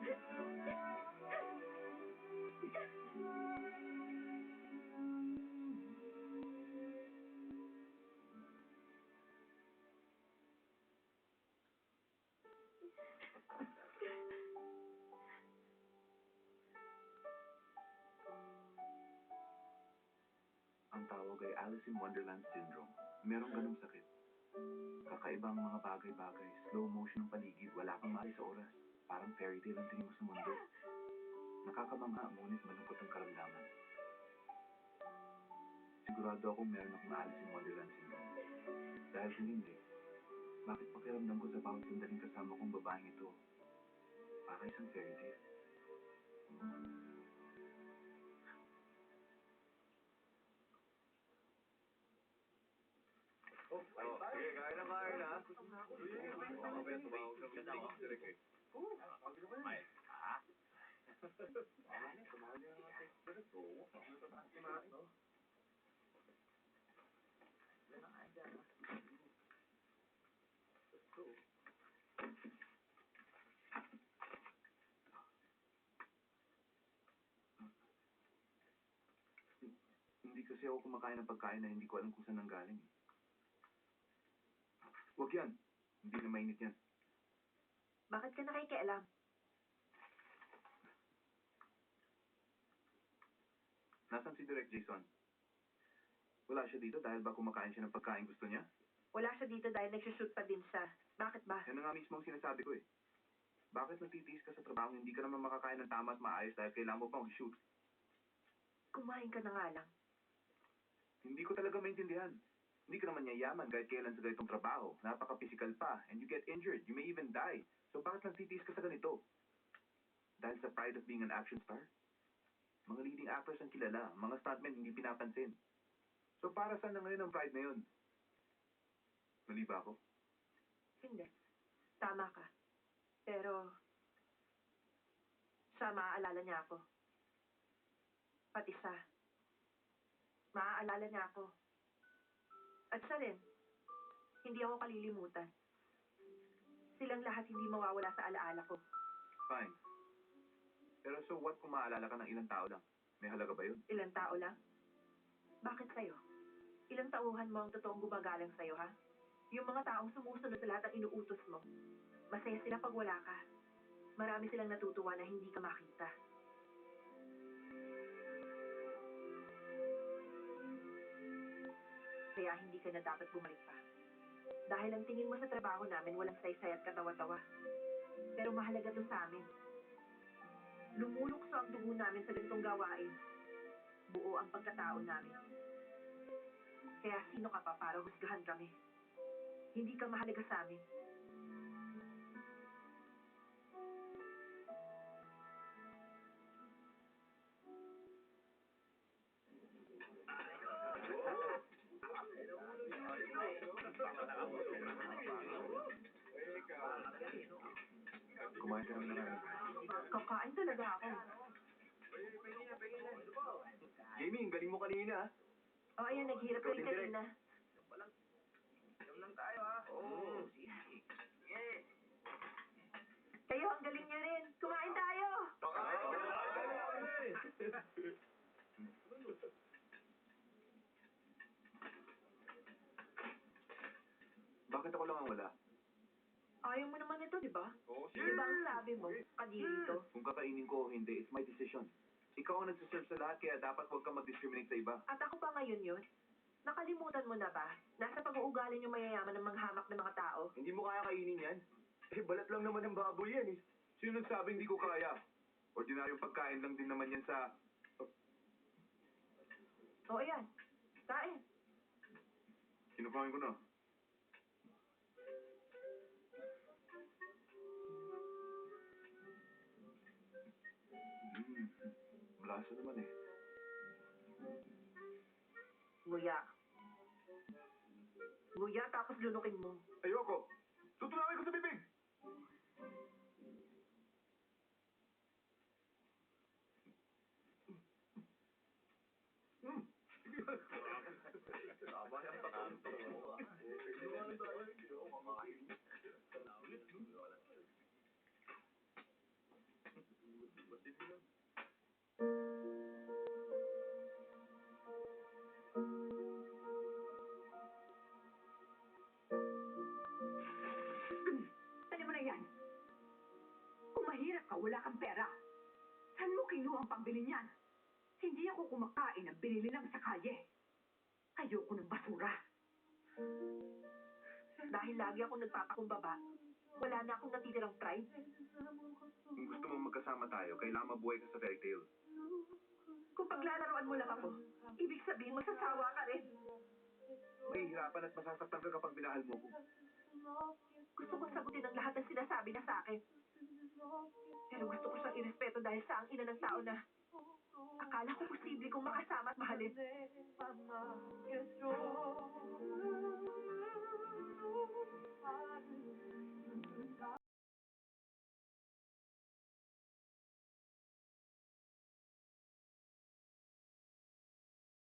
Ang tawag ay Alice in Wonderland Syndrome. Merong ganung sakit. Kakaibang mga bagay-bagay, slow motion ng paligid, wala kang maalis sa oras. Parang fairy tale ang tingin mo sa mundo. Nakakabangha, ngunit malungkot ang karamdaman. Sigurado akong meron akong Alice in Wonderland Syndrome. Dahil kung hindi, bakit pakiramdam ko sa bawat sandaling kasama kong babaeng ito? Para isang fairy tale. Sige, kain na kain ha. Mamaya tumawag ng meeting si Rick eh. May, ha? Hindi kasi ako kumakain ng pagkain na hindi ko alam kung saan nanggaling. Huwag yan. Hindi na mainit yan. Bakit ka nakikialam? Nasaan si Direk Jason? Wala siya dito dahil ba kumakain siya ng pagkain gusto niya? Wala siya dito dahil nagsushoot pa din siya. Bakit ba? Yan na nga mismo ang sinasabi ko eh. Bakit nagtitiis ka sa trabaho hindi ka naman makakain ng tama at maayos dahil kailangan mo pa mag-shoot? Kumain ka na nga lang. Hindi ko talaga maintindihan. Hindi ka naman yayaman kahit kailan sa ganitong trabaho. Napaka-physical pa. And you get injured. You may even die. So bakit nagtitiis ka sa ganito? Dahil sa pride of being an action star? Mga leading actors ang kilala. Mga stuntmen hindi pinapansin. So para saan na ngayon ang pride na yun? Mali ba ako? Hindi. Tama ka. Pero, siya maaalala niya ako. Pati siya. Maaalala niya ako. At siya rin. Hindi ako kalilimutan. Silang lahat hindi mawawala sa alaala ko. Fine. Pero so what kung maalala ka ng ilang tao lang? May halaga ba yun? Ilang tao lang? Bakit sa'yo? Ilang tauhan mo ang totoong gumagalang sa'yo, ha? Yung mga taong sumusunod sa lahat ng inuutos mo. Masaya sila pag wala ka. Marami silang natutuwa na hindi ka makita. Kaya hindi ka na dapat bumalik pa. Dahil ang tingin mo sa trabaho namin walang saysay at katawa-tawa. Pero mahalaga to sa amin. Lumulukso ang dugo namin sa ganitong gawain. Buo ang pagkatao namin. Kaya sino ka pa para husgahan kami? Hindi ka mahalaga sa amin. Kumain ka naman na ngayon. Kakain talaga ako. Jamie, ang galing mo kanina ah. O ayan, naghirap ka rin kanina. Inom lang tayo ha. Oo. Kayo, ang galing niyo rin. Kumain tayo! Bakit ako lang ang wala? Ayaw mo naman ito, di ba? Oo, Di ba ang sabi mo, kadiri to? Kung kakainin ko o hindi, it's my decision. Ikaw ang nagsiserve sa lahat, kaya dapat huwag kang mag-discriminate sa iba. At ako pa ngayon yun? Nakalimutan mo na ba? Nasa pag-uugali yung mayayaman ng manghamak ng mga tao? Hindi mo kaya kainin yan? Eh, balat lang naman ng baboy yan eh. Sino nagsabing hindi ko kaya? Ordinaryong pagkain lang din naman yan sa... O ayan, kain. Kinukain ko na. Malasa naman eh. Nguya. Nguya, tapos lunukin mo. Ayoko! Tutulawin ko sa bibig! Tama yan, patanto. Tali mo na yan. Kung mahirap ka, wala kang pera. Saan mo kinuha ang pambili niyan? Hindi ako kumakain ng binili lang sa kalye. Ayoko ng basura. Dahil lagi akong nagpapakumbaba, wala na akong natitirang pride. Kung gusto mong magkasama tayo, kailangan mabuhay ka sa fairy tale. Kung paglalaroan mo lang ako, ibig sabihin magsasawa ka rin. Mahihirapan at masasaktan ka kapag minahal mo ko. Gusto kong sagutin ang lahat ng sinasabi niya sa akin. Pero gusto ko siyang irespeto dahil siya ang ina ng tao na akala ko posible kong makasama at mahalin.